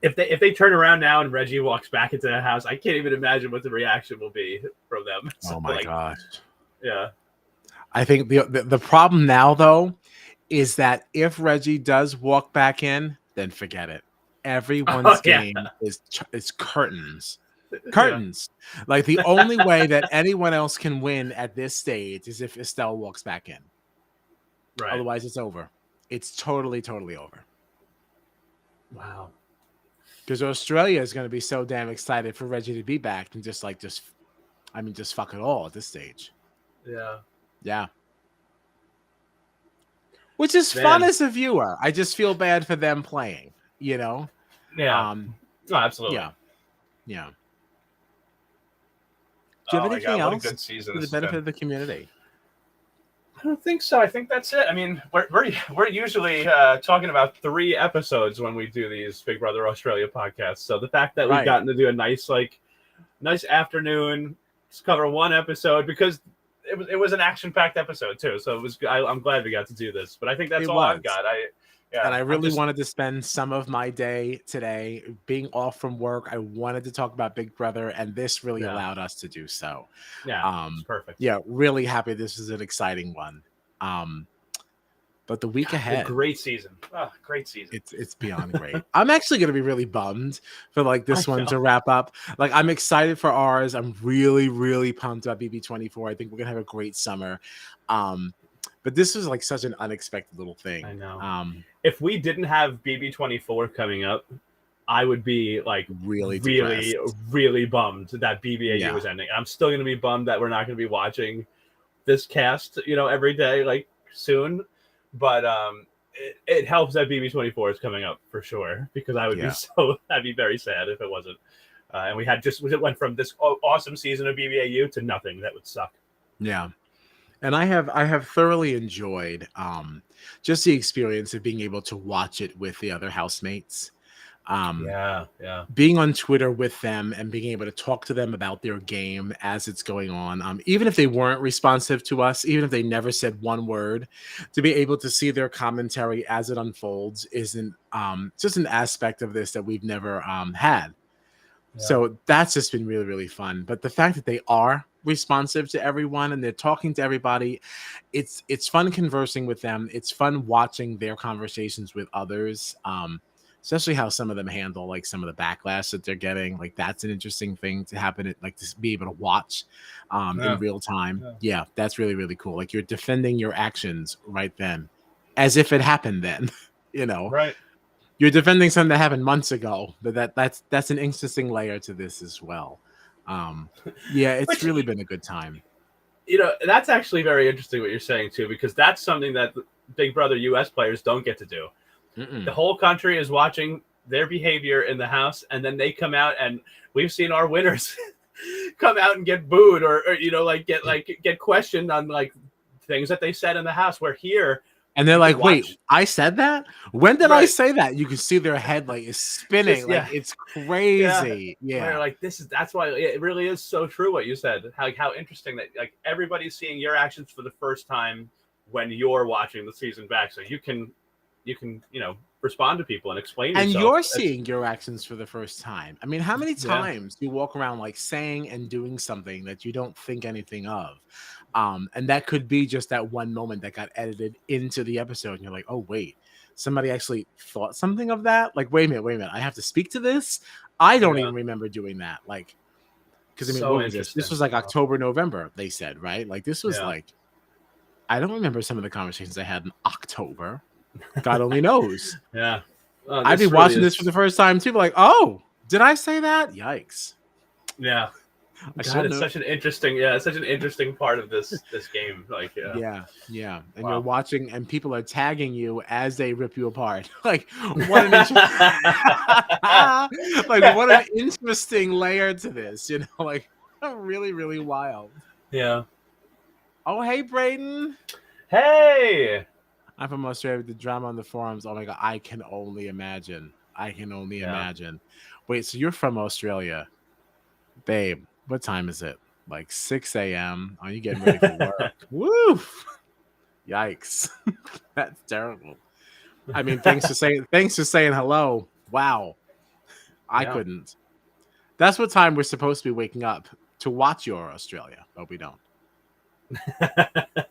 if they turn around now and Reggie walks back into the house, I can't even imagine what the reaction will be from them. So, Oh my gosh. Yeah. I think the problem now though is that if Reggie does walk back in, then forget it. Oh Everyone's yeah. game is curtains. Yeah. Curtains. Like the only way that anyone else can win at this stage is if Estelle walks back in. Right. Otherwise, it's over. It's totally, totally over. Wow. Because Australia is going to be so damn excited for Reggie to be back and just fuck it all at this stage. Yeah. Yeah. Which is fun as a viewer. I just feel bad for them playing, Yeah. Oh, absolutely. Yeah. Yeah. Do you have anything else what a good season for the benefit of the community? I don't think so. I think that's it. I mean, we're usually talking about 3 episodes when we do these Big Brother Australia podcasts. So the fact that we've gotten to do a nice afternoon, just cover 1 episode, because it was an action-packed episode too. So it was. I'm glad we got to do this. But I think that's all I've got. And I really wanted to spend some of my day today being off from work. I wanted to talk about Big Brother, and this really allowed us to do so. Yeah, it's perfect. Yeah, really happy this is an exciting one. But the week ahead, great season. Oh, great season. It's beyond great. I'm actually going to be really bummed for this one to wrap up. I'm excited for ours. I'm really, really pumped about BB24. I think we're going to have a great summer. But this was such an unexpected little thing. I know. If we didn't have BB24 coming up, I would be really bummed that BBAU was ending. I'm still going to be bummed that we're not going to be watching this cast, every day, soon. But it helps that BB24 is coming up for sure, because I would I'd be very sad if it wasn't. And it went from this awesome season of BBAU to nothing. That would suck. Yeah. And I have thoroughly enjoyed just the experience of being able to watch it with the other housemates. Being on Twitter with them and being able to talk to them about their game as it's going on, even if they weren't responsive to us, even if they never said one word, to be able to see their commentary as it unfolds isn't just an aspect of this that we've never had. So that's just been really, really fun. But the fact that they are responsive to everyone and they're talking to everybody, it's fun conversing with them. It's fun watching their conversations with others, especially how some of them handle some of the backlash that they're getting. That's an interesting thing to happen, to be able to watch in real time. Yeah, that's really, really cool. You're defending your actions right then, as if it happened then. Right. You're defending something that happened months ago, but that's an interesting layer to this as well. It's really been a good time. That's actually very interesting what you're saying too, because that's something that Big Brother US players don't get to do. The whole country is watching their behavior in the house, and then they come out, and we've seen our winners come out and get booed or get questioned on things that they said in the house. Where here, And they're you could like, "Wait, watch. I said that? When did I Right. say that?" You can see their head like is spinning, Just like yeah. it's Yeah. crazy. Right, Yeah. like that's why it really is so true what you said. How interesting that like everybody's seeing your actions for the first time when you're watching the season back, so you can respond to people and explain And yourself. you're It's seeing your actions for the first time. I mean, how many yeah, times do you walk around like saying and doing something that you don't think anything of? And that could be just that one moment that got edited into the episode, and you're like, "Oh, wait, somebody actually thought something of that." Like, wait a minute, I have to speak to this. I don't yeah, even remember doing that. Like, because I mean, so what was this? This interesting. was like Wow. October, November. They said, right? Like, this was Yeah. like I don't remember some of the conversations I had in October. God only knows. Yeah. I'd be This really watching this for is. the first time too, like, "Oh, did I say that? Yikes. Yeah. I God, shouldn't it's have." such an interesting. Yeah, it's such an interesting part of this game. Like, yeah. Yeah, yeah, and you're Wow. watching and people are tagging you as they rip you apart. Like, what an like, what an interesting layer to this, like, really, really wild. Yeah. Oh, hey, Brayden. Hey. I'm from Australia with the drama on the forums. Oh my god, I can only imagine. I can only Yeah. imagine. Wait, so you're from Australia. Babe, what time is it? Like 6 a.m. Are you getting ready for work? Woo! Yikes. That's terrible. I mean, thanks for saying hello. Wow. I Yeah. couldn't. That's what time we're supposed to be waking up to watch your Australia, but we don't.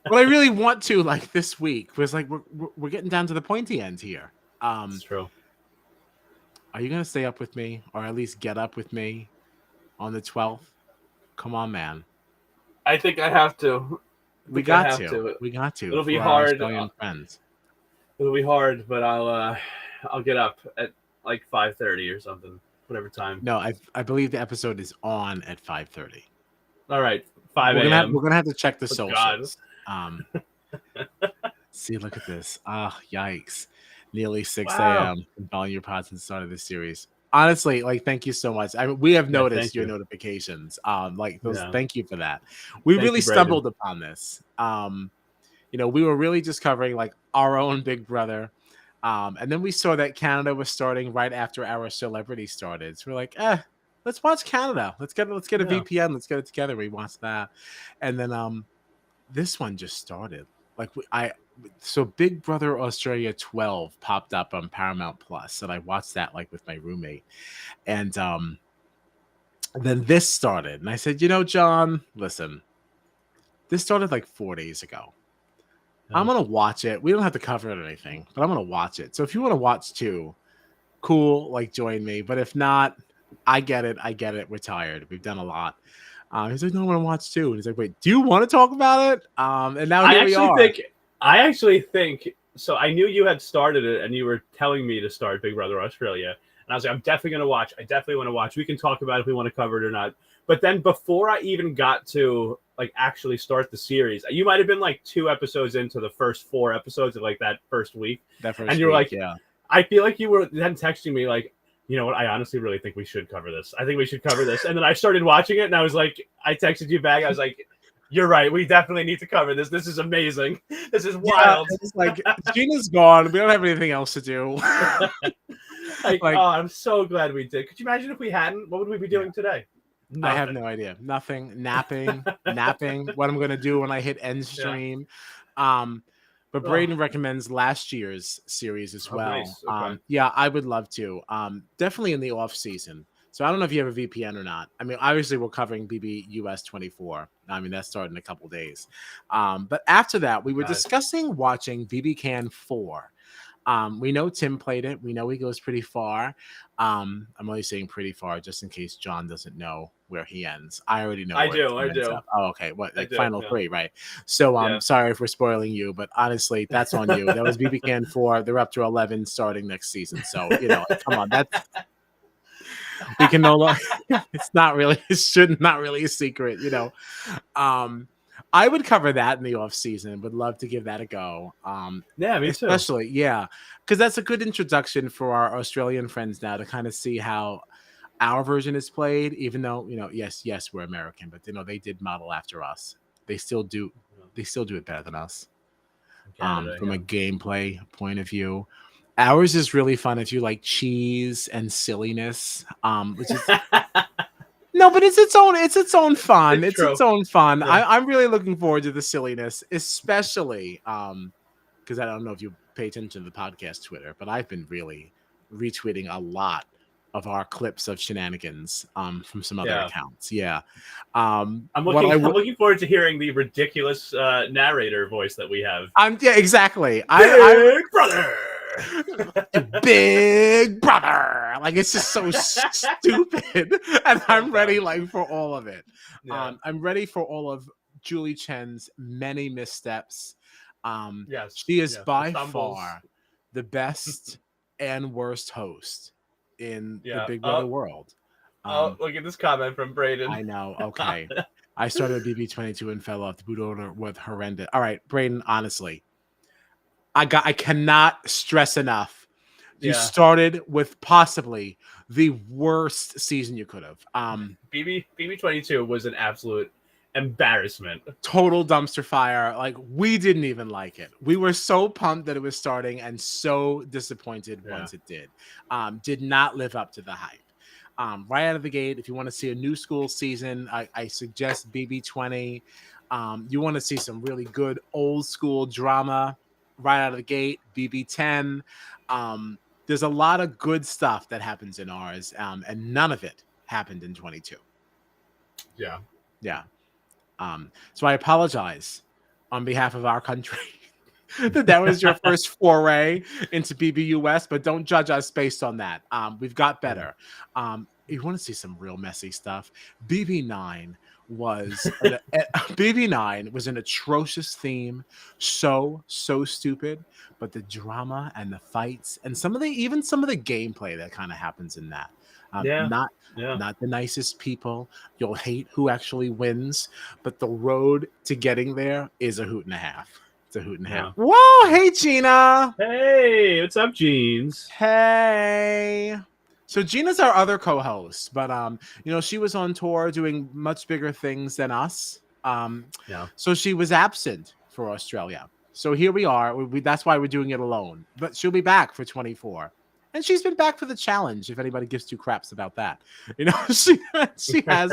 What I really want to like this week was like we're getting down to the pointy end here. It's true. Are you gonna stay up with me, or at least get up with me on the 12th? Come on, man. I think I have to. I We think I got have to. to. We got to It'll be for our hard. Australian friends. It'll be hard, but I'll get up at like 5:30 or something, whatever time. No, I believe the episode is on at 5:30. All right, 5 We're a.m. gonna have to check the Oh God. socials. See, look at this. Ah, yikes. Nearly 6 Wow. a.m. Following your pod since the start of this series. Honestly, like, thank you so much. I mean, we have Yeah. noticed Thank your you. notifications. Like those, Yeah. thank you for that. We Thank really you, Braden. stumbled upon this. We were really just covering like our own Big Brother. And then we saw that Canada was starting right after our celebrity started. So we're like, let's watch Canada. Let's get a Yeah. VPN. Let's get it together. We watched that. And then this one just started. Like so Big Brother Australia 12 popped up on Paramount Plus, and I watched that like with my roommate. And then this started, and I said, John, listen, this started like 4 days ago. I'm Yeah. gonna watch it. We don't have to cover it or anything, but I'm gonna watch it. So if you want to watch too, cool, like join me. But if not, I get it. I get it. We're tired. We've done a lot. He's like, no, I want to watch too. And he's like, wait, do you want to talk about it? And now I here we actually are. think. I actually think. So I knew you had started it, and you were telling me to start Big Brother Australia, and I was like, I'm definitely going to watch. I definitely want to watch. We can talk about it if we want to cover it or not. But then before I even got to like actually start the series, you might have been like 2 episodes into the first 4 episodes of like that first week, That and first you were week, like, yeah. I feel like you were then texting me like, you know what? I honestly really think we should cover this. I think we should cover this. And then I started watching it, and I was like, I texted you back. I was like, you're right. We definitely need to cover this. This is amazing. This is Yeah, wild. it's like Gina's gone. We don't have anything else to do. Like, Like, oh, I'm so glad we did. Could you imagine if we hadn't? What would we be yeah, doing today? I have Nothing. no idea. Nothing. Napping. What I'm gonna do when I hit end Yeah. stream. But Oh, Braden recommends last year's series as oh, well. nice. Okay. Yeah, I would love to. Definitely in the off season. So I don't know if you have a VPN or not. I mean, obviously we're covering BB US 24. I mean, that's starting in a couple days. But after that, we were God. discussing watching BB Can 4. We know Tim played it. We know he goes pretty far. I'm only saying pretty far just in case John doesn't know where he ends. I already know I where do. Tim I ends do. up. Oh, okay. What, I like do. final Yeah. three, right? So Yeah. sorry if we're spoiling you, but honestly, that's on you. That was BB Can 4. They're up to 11 starting next season. So come on, we can no longer. It's not really. It should not really a secret. I would cover that in the off season. Would love to give that a go. Yeah, me too. Especially, yeah, because that's a good introduction for our Australian friends now to kind of see how our version is played. Even though yes, we're American, but they did model after us. They still do. They still do it better than us. Canada, from a gameplay point of view. Ours is really fun if you like cheese and silliness, which is no, but it's its own fun. It's It's its true. own fun. Yeah. I'm really looking forward to the silliness, especially because I don't know if you pay attention to the podcast Twitter, but I've been really retweeting a lot of our clips of shenanigans from some other accounts. Yeah. I'm What I'm looking forward to hearing the ridiculous narrator voice that we have. yeah, exactly. Big brother. Big brother, like it's just so stupid, and I'm ready like for all of it. I'm ready for all of Julie Chen's many missteps. She is by far the best and worst host in the Big Brother world. Look at this comment from Braden. I know. Okay, I started with BB22 and fell off. The boot order was horrendous. All right, Braden, honestly, I cannot stress enough. You started with possibly the worst season you could have. BB22 was an absolute embarrassment. Total dumpster fire. Like, we didn't even like it. We were so pumped that it was starting and so disappointed once it did. Did not live up to the hype. Right out of the gate, if you want to see a new school season, I suggest BB20. You want to see some really good old school drama right out of the gate, BB10. There's a lot of good stuff that happens in ours, and none of it happened in 22. Yeah. So I apologize on behalf of our country that was your first foray into BBUS, but don't judge us based on that. We've got better. You want to see some real messy stuff? BB9 was BB9 was an atrocious theme, so stupid, but the drama and the fights and some of the gameplay that kind of happens in that. Not the nicest people. You'll hate who actually wins, but the road to getting there is a hoot and a half. It's a hoot and a half. Whoa, hey Gina. Hey, what's up, Jeans? Hey. So Gina's our other co-host, but she was on tour doing much bigger things than us. So she was absent for Australia. So here we are. That's why we're doing it alone. But she'll be back for 24. And she's been back for the challenge, if anybody gives two craps about that. She has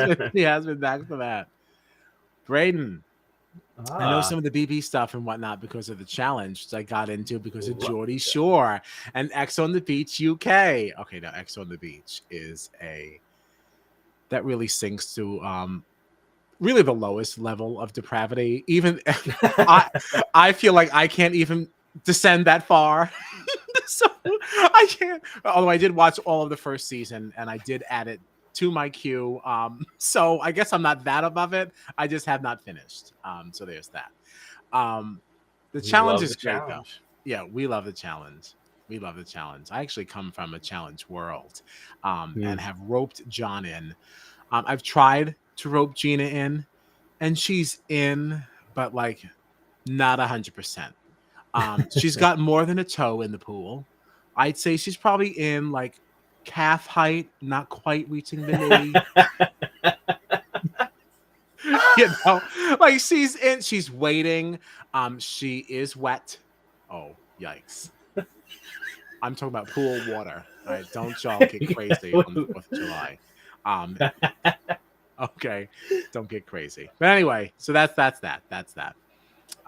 been back for that. Braden. I know some of the BB stuff and whatnot because of the challenge I got into because of Geordie Shore and X on the Beach UK. Okay, now X on the Beach is that really sinks to really the lowest level of depravity. Even I feel like I can't even descend that far. So I can't. Although I did watch all of the first season and I did add it to my queue. So I guess I'm not that above it. I just have not finished. So there's that. The challenge is great though. Yeah, we love the challenge. We love the challenge. I actually come from a challenge world and have roped John in. I've tried to rope Gina in, and she's in, but like not 100%. She's got more than a toe in the pool. I'd say she's probably in like calf height, not quite reaching the knee. Like she's in, she's waiting. She is wet. Oh, yikes. I'm talking about pool water. All right, don't y'all get crazy on the 4th of July. Okay, don't get crazy. But anyway, so that's that.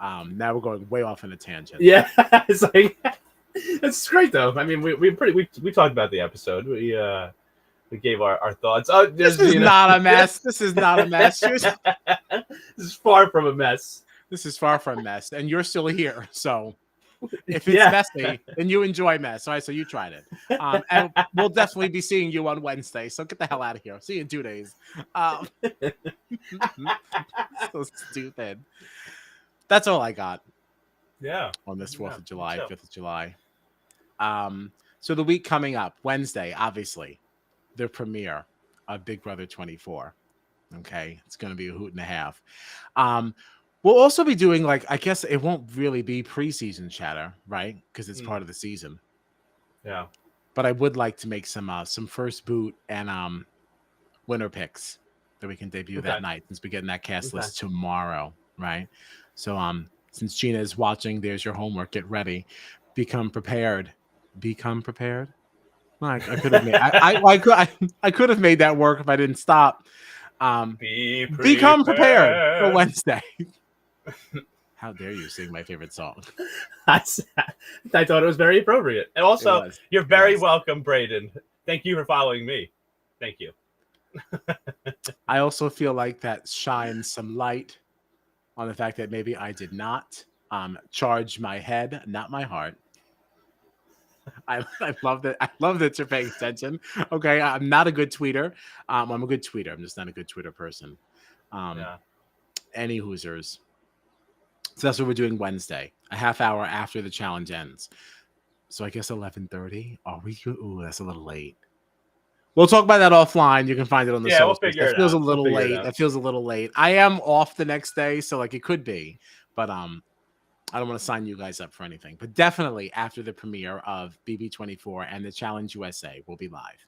Now we're going way off on a tangent. Yeah, it's like it's great though. I mean, we talked about the episode. We gave our thoughts. Oh, this is not a mess. This is not a mess. This is far from a mess. This is far from a mess, and you're still here. So if it's messy, then you enjoy mess. All right, so you tried it. And we'll definitely be seeing you on Wednesday. So get the hell out of here. See you in 2 days. So stupid. That's all I got. Yeah. On this 4th of July, 5th of July. So the week coming up, Wednesday, obviously, the premiere of Big Brother 24. Okay, it's going to be a hoot and a half. We'll also be doing I guess it won't really be preseason chatter, right? Because it's part of the season. Yeah. But I would like to make some first boot and winner picks that we can debut that night since we're getting that cast list tomorrow, right? So Since Gina is watching, there's your homework. Get ready. Become prepared. Become prepared. I could have made I could have made that work if I didn't stop. Become prepared for Wednesday. How dare you sing my favorite song? I thought it was very appropriate. And also, you're very welcome, Braden. Thank you for following me. Thank you. I also feel like that shines some light on the fact that maybe I did not charge my head, not my heart. I love that. I love that you're paying attention. Okay, I'm not a good tweeter. I'm a good tweeter. I'm just not a good Twitter person. Any hoosers. So that's what we're doing Wednesday, a half hour after the challenge ends. So I guess 11:30. Are we? Ooh, that's a little late. We'll talk about that offline. You can find it on the socials. We'll figure it out. That feels a little late. That feels a little late. I am off the next day, so like it could be, but I don't want to sign you guys up for anything. But definitely after the premiere of BB24 and the Challenge USA, we'll be live.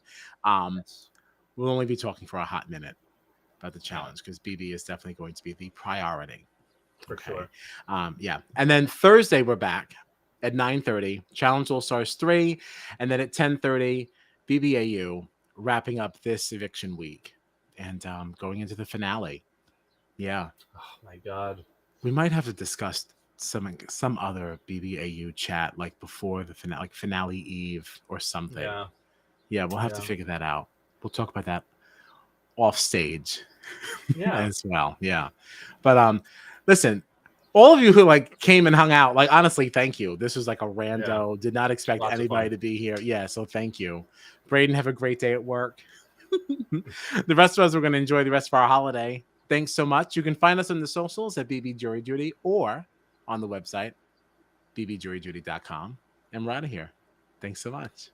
We'll only be talking for a hot minute about the challenge because BB is definitely going to be the priority. For sure. Yeah. And then Thursday, we're back at 9:30, Challenge All Stars 3. And then at 10:30, BBAU, wrapping up this eviction week and going into the finale. Yeah. Oh, my God. We might have to discuss some other BBAU chat like before the finale, like finale eve or something. Yeah, we'll have to figure that out. We'll talk about that off stage as well. Yeah. But listen, all of you who like came and hung out, like honestly, thank you. This was like a rando. Did not expect anybody to be here. Yeah, so thank you. Braden, have a great day at work. The rest of us are going to enjoy the rest of our holiday. Thanks so much. You can find us on the socials at BB Jury Duty or on the website bbjuryduty.com. And we're out of here. Thanks so much.